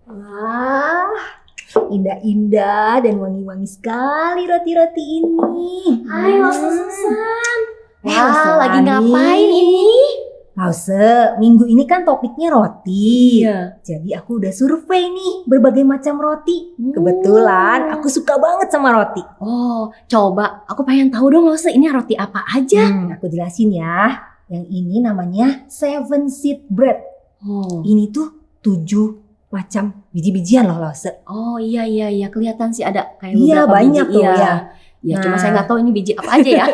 Wah, indah-indah dan wangi-wangi sekali roti-roti ini. Hai, Lause Susan. Lause Lagi Lani. ngapain ini? Lause, minggu ini kan topiknya roti. Iya. Jadi aku udah survei nih berbagai macam roti. Kebetulan aku suka banget sama roti. Oh, coba. Aku pengen tahu dong, Lause, ini roti apa aja? Aku jelasin ya. Yang ini namanya 7 seed bread. Oh. Ini tuh 7 macam biji-bijian loh Lause. Oh, iya. Kelihatan sih ada kayak Iya, beberapa banyak biji. tuh Iya. ya. Ya, Nah. cuma saya nggak tahu ini biji apa aja ya.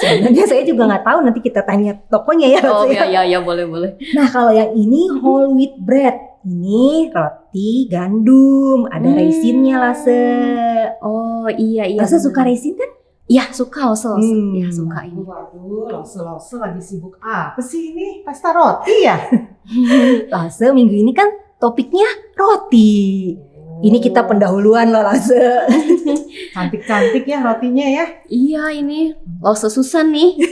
Sebenarnya saya juga nggak tahu, nanti kita tanya tokonya ya. Oh, Lause, ya. iya, boleh. Nah kalau yang ini whole wheat bread. Ini roti gandum, ada raisinnya Lause. Oh, iya. Lause suka raisin kan? Iya, suka Lause. Iya, suka ini. Waduh, Lause lagi sibuk apa sih ini? Pesta roti ya? Lause minggu ini kan topiknya roti. Ini kita pendahuluan loh Lause. Cantik-cantik ya rotinya ya. Iya, ini Lause Susan nih.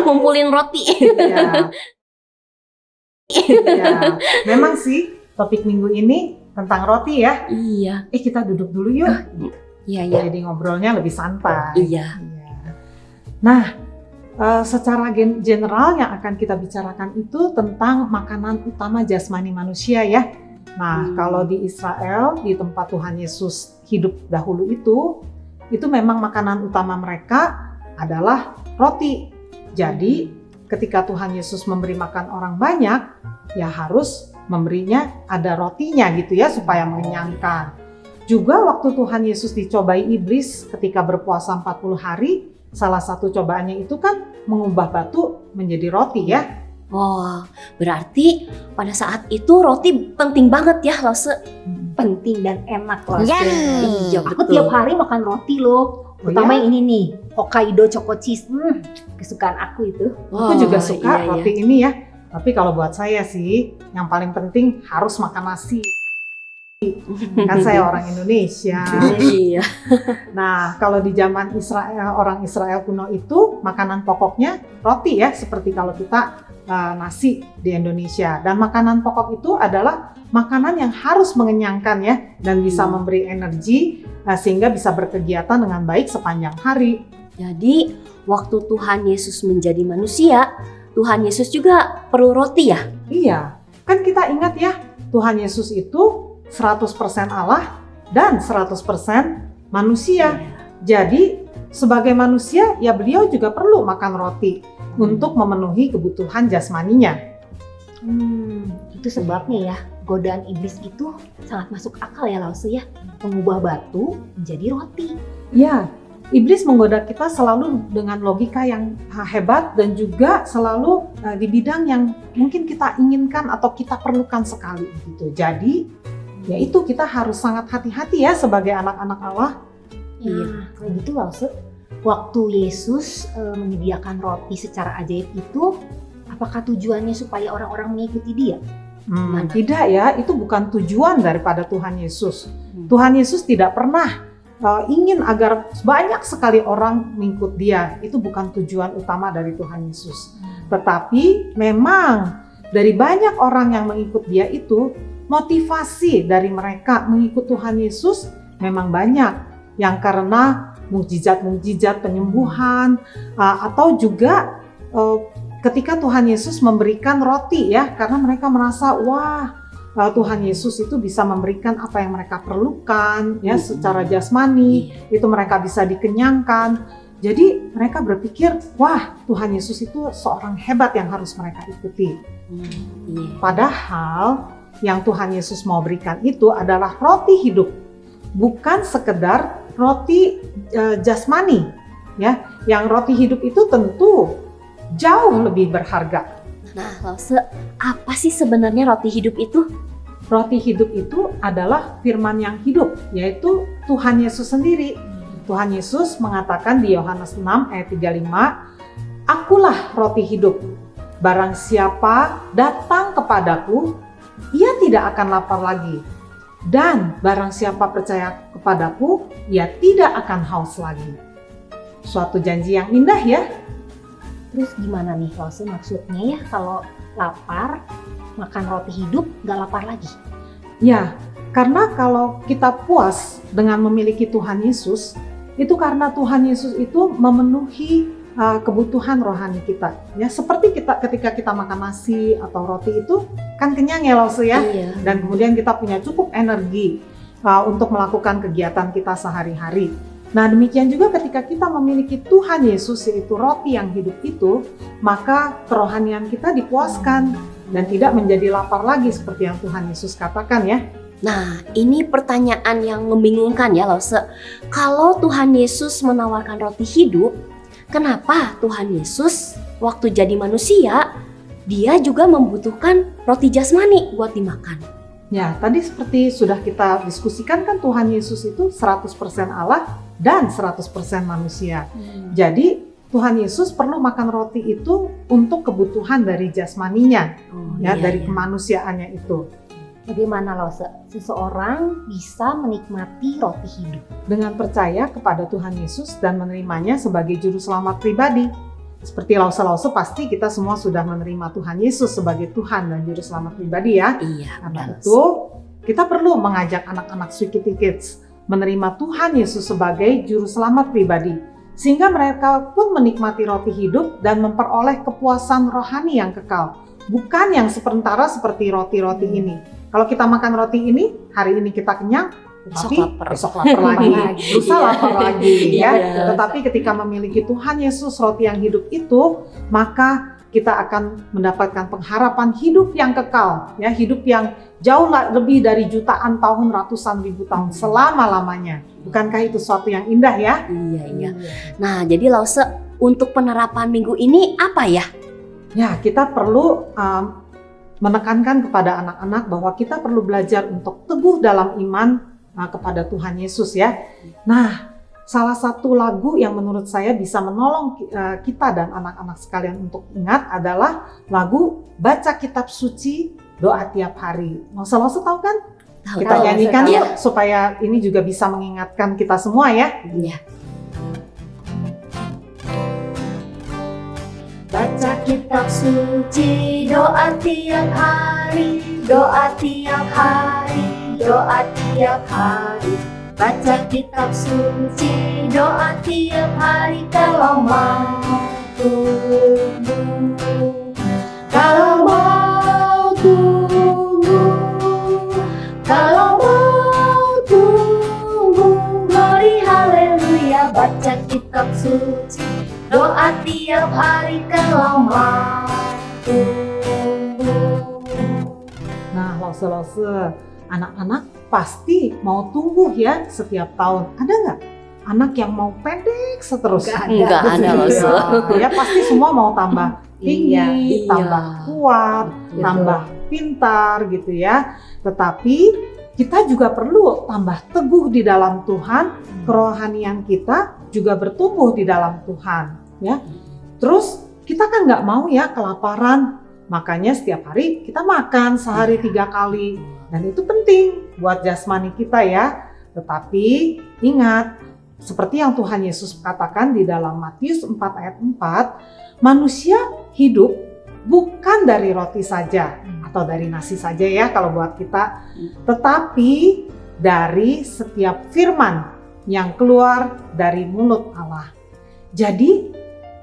Ngumpulin roti. Ya. Ya, memang sih topik minggu ini tentang roti ya. Iya. Kita duduk dulu yuk. Iya. Jadi ngobrolnya lebih santai. Iya. Iya. Nah, secara general yang akan kita bicarakan itu tentang makanan utama jasmani manusia ya. Nah, kalau di Israel, di tempat Tuhan Yesus hidup dahulu itu memang makanan utama mereka adalah roti. Jadi, ketika Tuhan Yesus memberi makan orang banyak, ya harus memberinya ada rotinya gitu ya, supaya mengenyangkan. Juga waktu Tuhan Yesus dicobai iblis ketika berpuasa 40 hari, salah satu cobaannya itu kan mengubah batu menjadi roti ya. Oh, berarti pada saat itu roti penting banget ya, Lause. Penting dan enak Lause. Iya, Aku betul. tiap hari makan roti loh. Terutama yang ini nih, Hokkaido Choco Cheese. Kesukaan aku itu. Aku juga suka iya. roti ini ya. Tapi kalau buat saya sih, yang paling penting harus makan nasi. Kan saya orang Indonesia. Iya. Nah, kalau di zaman Israel, orang Israel kuno itu makanan pokoknya roti ya, seperti kalau kita nasi di Indonesia. Dan makanan pokok itu adalah makanan yang harus mengenyangkan ya, dan bisa memberi energi sehingga bisa berkegiatan dengan baik sepanjang hari. Jadi, waktu Tuhan Yesus menjadi manusia, Tuhan Yesus juga perlu roti ya? Iya, kan kita ingat ya, Tuhan Yesus itu 100% Allah dan 100% manusia. Jadi sebagai manusia ya beliau juga perlu makan roti untuk memenuhi kebutuhan jasmaninya. Itu sebabnya ya, godaan iblis itu sangat masuk akal ya Lause ya. Mengubah batu menjadi roti. Ya, iblis menggoda kita selalu dengan logika yang hebat dan juga selalu di bidang yang mungkin kita inginkan atau kita perlukan sekali gitu. Jadi ya itu kita harus sangat hati-hati ya sebagai anak-anak Allah. Iya, kalau gitu Lause, waktu Yesus menyediakan roti secara ajaib itu, apakah tujuannya supaya orang-orang mengikuti dia? Tidak ya, itu bukan tujuan daripada Tuhan Yesus. Tuhan Yesus tidak pernah ingin agar banyak sekali orang mengikut dia. Itu bukan tujuan utama dari Tuhan Yesus. Tetapi memang dari banyak orang yang mengikut dia itu, motivasi dari mereka mengikut Tuhan Yesus memang banyak. Yang karena mukjizat-mukjizat penyembuhan, atau juga ketika Tuhan Yesus memberikan roti ya, karena mereka merasa wah, Tuhan Yesus itu bisa memberikan apa yang mereka perlukan ya, secara jasmani, itu mereka bisa dikenyangkan. Jadi mereka berpikir, wah, Tuhan Yesus itu seorang hebat yang harus mereka ikuti. Padahal yang Tuhan Yesus mau berikan itu adalah roti hidup, bukan sekedar roti jasmani ya. Yang roti hidup itu tentu jauh lebih berharga. Nah, Lause, apa sih sebenarnya roti hidup itu? Roti hidup itu adalah firman yang hidup, yaitu Tuhan Yesus sendiri. Tuhan Yesus mengatakan di Yohanes 6 ayat 35, "Akulah roti hidup. Barang siapa datang kepadaku, ia tidak akan lapar lagi. Dan barang siapa percaya kepadaku, ia tidak akan haus lagi." Suatu janji yang indah ya. Terus gimana nih Lause maksudnya ya, kalau lapar makan roti hidup gak lapar lagi? Ya, Karena kalau kita puas dengan memiliki Tuhan Yesus, itu karena Tuhan Yesus itu memenuhi kebutuhan rohani kita. Ya, seperti ketika kita makan nasi atau roti itu kan kenyang ya Lause ya. Iya. Dan kemudian kita punya cukup energi untuk melakukan kegiatan kita sehari-hari. Nah, demikian juga ketika kita memiliki Tuhan Yesus, yaitu roti yang hidup itu, maka kerohanian kita dipuaskan dan tidak menjadi lapar lagi seperti yang Tuhan Yesus katakan ya. Nah, ini pertanyaan yang membingungkan ya Lause. Kalau Tuhan Yesus menawarkan roti hidup, kenapa Tuhan Yesus waktu jadi manusia, dia juga membutuhkan roti jasmani buat dimakan? Ya, tadi seperti sudah kita diskusikan kan Tuhan Yesus itu 100% Allah dan 100% manusia. Jadi Tuhan Yesus perlu makan roti itu untuk kebutuhan dari jasmaninya, dari kemanusiaannya itu. Bagaimana Lause? Seseorang bisa menikmati roti hidup Dengan percaya kepada Tuhan Yesus dan menerimanya sebagai juru selamat pribadi. Seperti Lause pasti kita semua sudah menerima Tuhan Yesus sebagai Tuhan dan juru selamat pribadi ya. Iya, Karena benar. itu kita perlu mengajak anak-anak Sweet Kitty Kids menerima Tuhan Yesus sebagai juru selamat pribadi. Sehingga mereka pun menikmati roti hidup dan memperoleh kepuasan rohani yang kekal. Bukan yang sementara seperti roti-roti ini. Kalau kita makan roti ini, hari ini kita kenyang, tapi besok lapar lagi, lusa lapar lagi ya. Iya. Tetapi ketika memiliki Tuhan Yesus roti yang hidup itu, maka kita akan mendapatkan pengharapan hidup yang kekal, ya, hidup yang jauh lebih dari jutaan tahun, ratusan ribu tahun, selama-lamanya. Bukankah itu sesuatu yang indah ya? Iya. Nah, jadi Lause, untuk penerapan minggu ini apa ya? Ya, kita perlu menekankan kepada anak-anak bahwa kita perlu belajar untuk teguh dalam iman kepada Tuhan Yesus ya. Nah, salah satu lagu yang menurut saya bisa menolong kita dan anak-anak sekalian untuk ingat adalah lagu Baca Kitab Suci Doa Tiap Hari. Lause tahu kan? Tahu, Kita nyanyikan Lause, yuk supaya ini juga bisa mengingatkan kita semua ya. Iya. Baca kitab suci, doa tiap hari, doa tiap hari, doa tiap hari. Baca kitab suci, doa tiap hari kalau mau tunggu. Kalau mau tunggu, kalau mau tunggu, glory haleluya. Baca kitab suci, doa tiap hari kalau mau tunggu. Nah, Lause, anak-anak pasti mau tumbuh ya setiap tahun. Ada nggak anak yang mau pendek seterus? Nggak ada, Lause. Ya, pasti semua mau tambah tinggi, Iya. tambah kuat, Betul. tambah pintar gitu ya. Tetapi kita juga perlu tambah teguh di dalam Tuhan. Kerohanian kita juga bertumbuh di dalam Tuhan ya. Terus kita kan nggak mau ya kelaparan. Makanya setiap hari kita makan sehari 3 kali. Dan itu penting buat jasmani kita ya. Tetapi ingat, seperti yang Tuhan Yesus katakan di dalam Matius 4 ayat 4, manusia hidup bukan dari roti saja atau dari nasi saja ya kalau buat kita. Tetapi dari setiap firman yang keluar dari mulut Allah. Jadi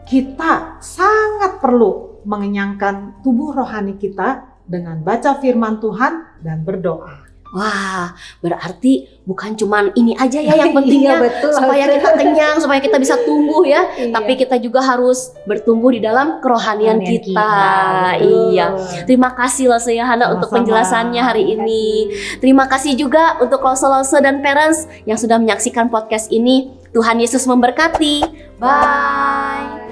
kita sangat perlu mengenyangkan tubuh rohani kita dengan baca firman Tuhan dan berdoa. Wah, berarti bukan cuman ini aja ya yang penting ya, betul. supaya kita kenyang, supaya kita bisa tumbuh ya. Iya. Tapi kita juga harus bertumbuh di dalam kerohanian Kerohanian kita. betul. Iya. Terima kasih Lause ya Hana untuk Sama-sama. penjelasannya hari ini. Terima kasih juga untuk Lause dan parents yang sudah menyaksikan podcast ini. Tuhan Yesus memberkati. Bye.